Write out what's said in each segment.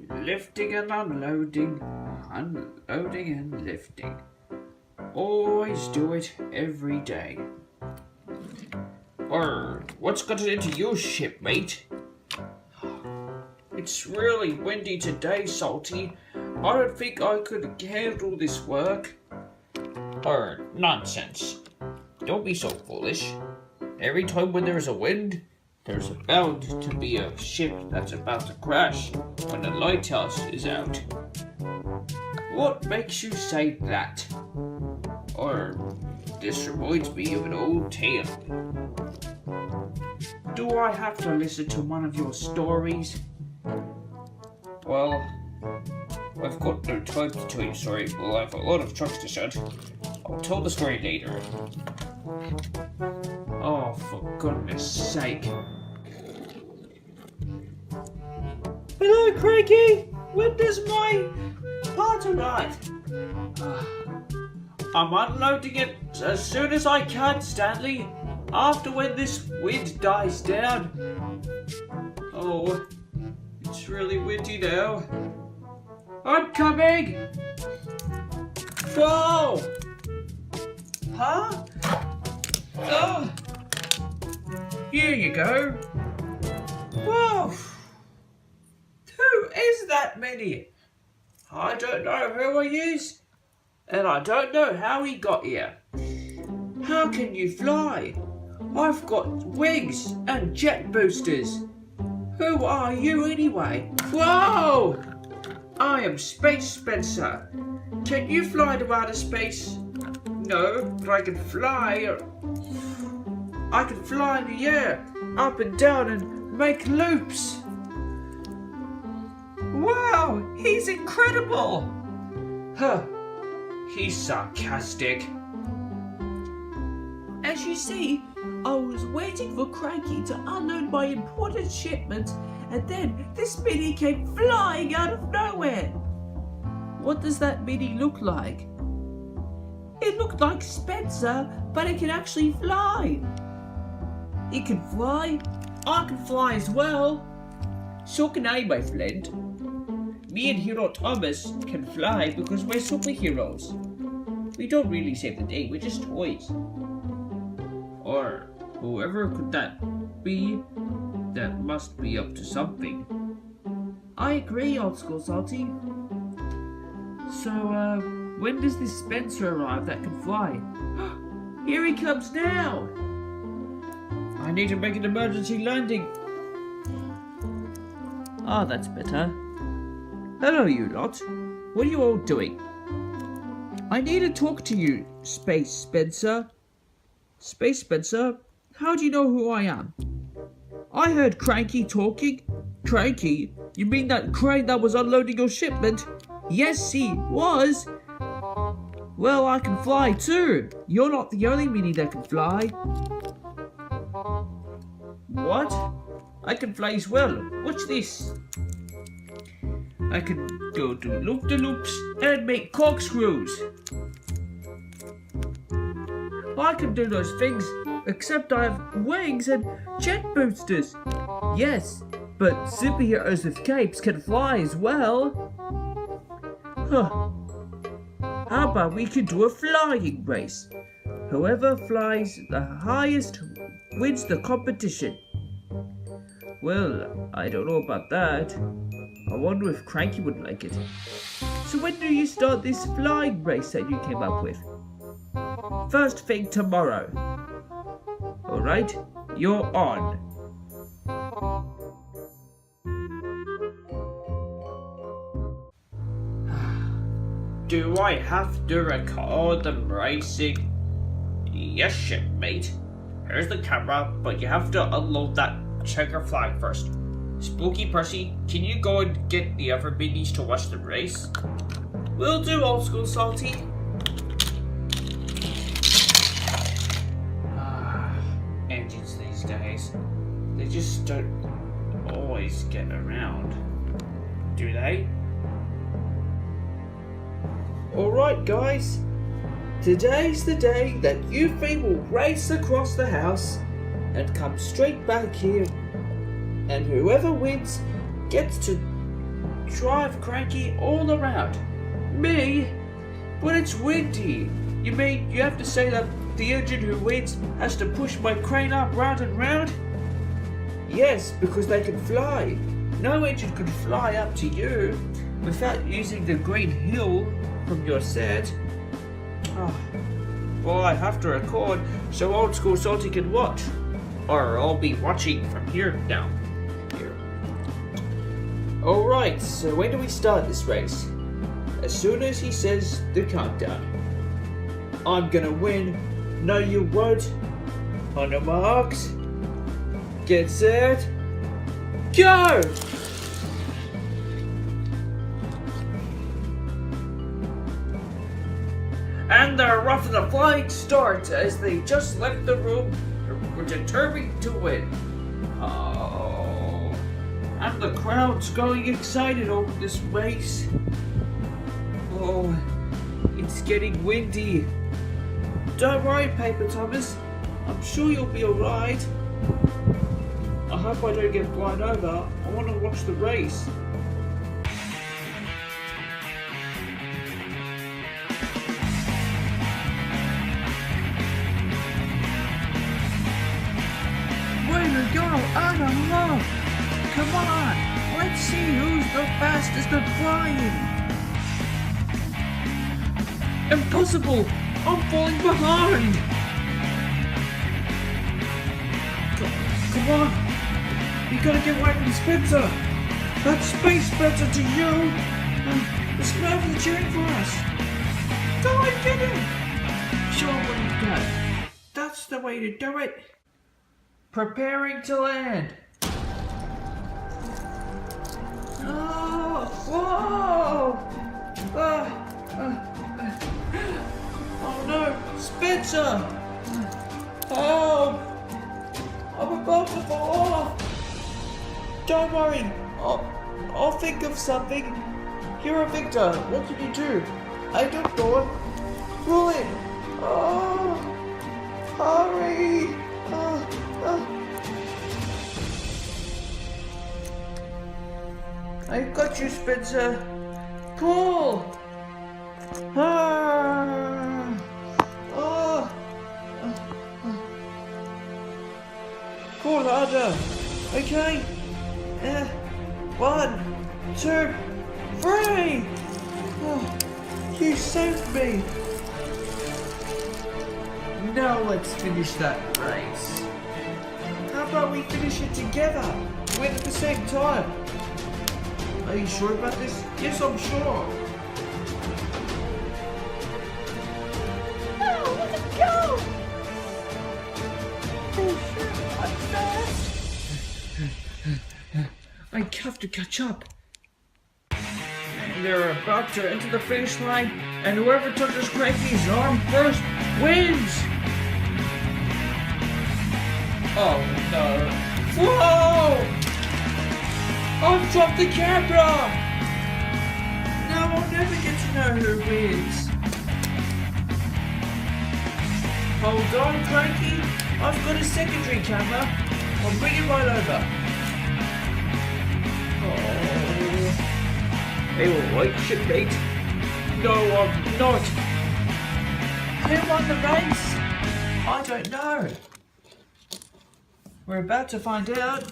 Lifting and unloading, unloading and lifting. Always do it every day. What's gotten into you, shipmate? It's really windy today, Salty. I don't think I could handle this work. Nonsense. Don't be so foolish. Every time when there's a wind, there's bound to be a ship that's about to crash when the lighthouse is out. What makes you say that? This reminds me of an old tale. Do I have to listen to one of your stories? Well, I've got no time to tell you a story. Well, I have a lot of trucks to shut. I'll tell the story later. Oh, for goodness sake. Hello, Cranky! When does my part arrive? I'm unloading it as soon as I can, Stanley. After when this wind dies down. Oh, it's really windy now. I'm coming! Whoa! Huh? Oh! Here you go. Whoa! Who is that many? I don't know who he is, and I don't know how he got here. How can you fly? I've got wings and jet boosters. Who are you anyway? Whoa! I am Space Spencer. Can you fly to outer space? No, but I can fly. I can fly in the air, up and down, and make loops. Wow, he's incredible! Huh, he's sarcastic. As you see, I was waiting for Cranky to unload my important shipment, and then this Mini came flying out of nowhere. What does that Mini look like? It looked like Spencer, but it can actually fly. It can fly? I can fly as well. So can I, my friend. Me and Hero Thomas can fly because we're superheroes. We don't really save the day, we're just toys. Or whoever could that be, that must be up to something. I agree, Old School Salty. So, when does this Spencer arrive that can fly? Here he comes now! I need to make an emergency landing. Ah, that's better. Hello, you lot. What are you all doing? I need to talk to you, Space Spencer. Space Spencer, how do you know who I am? I heard Cranky talking. Cranky? You mean that crane that was unloading your shipment? Yes, he was. Well, I can fly too. You're not the only Mini that can fly. What? I can fly as well. Watch this. I can go do loop-de-loops and make corkscrews. I can do those things, except I have wings and jet boosters. Yes, but superheroes with capes can fly as well. Huh. How about we could do a flying race? Whoever flies the highest wins the competition. Well, I don't know about that. I wonder if Cranky would like it. So when do you start this flying race that you came up with? First thing tomorrow. Alright, you're on. Do I have to record them racing? Yes, shipmate. Here's the camera, but you have to unload that checker flag first. Spooky Percy, can you go and get the other minis to watch the race? Will do, Old School Salty. Engines these days, they just don't always get around, do they? Alright guys, today's the day that you three will race across the house and come straight back here, and whoever wins gets to drive Cranky all around. Me? But it's windy. You mean you have to say that the engine who wins has to push my crane up round and round? Yes, because they can fly. No engine could fly up to you without using the green hill from your set. Oh. Well, I have to record so Old School Salty can watch. Or I'll be watching from here now. Here. Alright, so when do we start this race? As soon as he says the countdown. I'm gonna win. No, you won't. On your marks. Get set. Go! And the Rough the Flying starts as they just left the room. We're determined to win. Oh. And the crowd's going excited over this race. Oh, it's getting windy. Don't worry, Paper Thomas. I'm sure you'll be alright. I hope I don't get blown over. I want to watch the race. Way to go, Adam! Come on, let's see who's the fastest at flying. Impossible! I'm falling behind! Come on! You gotta get away from Spencer! That's space better to you! It's nervous cheering for us! Go and get him! Show him what you've got. That's the way to do it! Preparing to land! Oh! Whoa! Oh no! Spencer! Oh! I'm about to fall off! Don't worry! I'll think of something. You're a victor. What can you do? I don't know. Roll it! Oh! Hurry! I got you, Spencer. Pull! Pull harder. Okay. 1, 2, 3. Oh, you saved me. Now let's finish that race. How about we finish it together? Win at the same time. Are you sure about this? Yes, I'm sure. Oh, look at go! Oh, sure, I'm fast. I have to catch up. And they're about to enter the finish line, and whoever touches Cranky's arm first wins. Oh no. Whoa! I've dropped the camera! Now I'll never get to know who wins. Hold on, Cranky. I've got a secondary camera. I'll bring it right over. Oh. Hey, alright, shipmate. No, I'm not. Who won the race? I don't know. We're about to find out.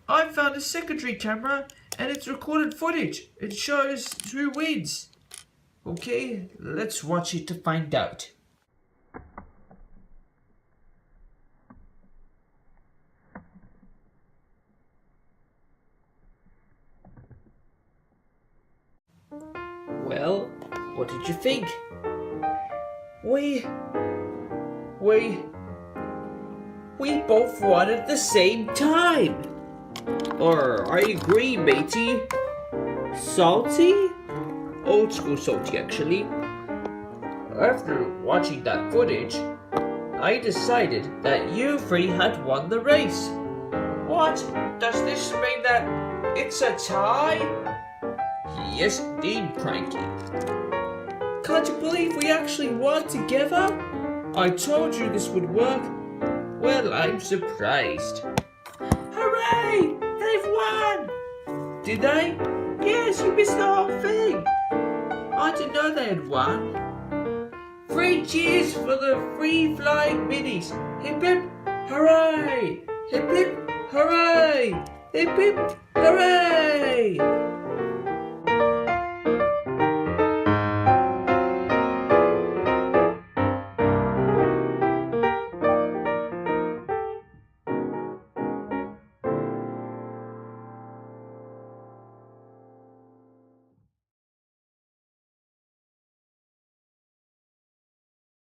I found a secondary camera and it's recorded footage. It shows who wins. Okay, let's watch it to find out. Well, what did you think? We both won at the same time. Or I agree, matey. Salty? Old School Salty, actually. After watching that footage, I decided that you three had won the race. What? Does this mean that it's a tie? Yes, indeed, Cranky. Can't you believe we actually won together? I told you this would work. Well, I'm surprised. Hooray! did they? Yes, you missed the whole thing. I didn't know they had won. 3 cheers for the free flying minis. Hip hip hooray! Hip hip hooray! Hip hip hooray!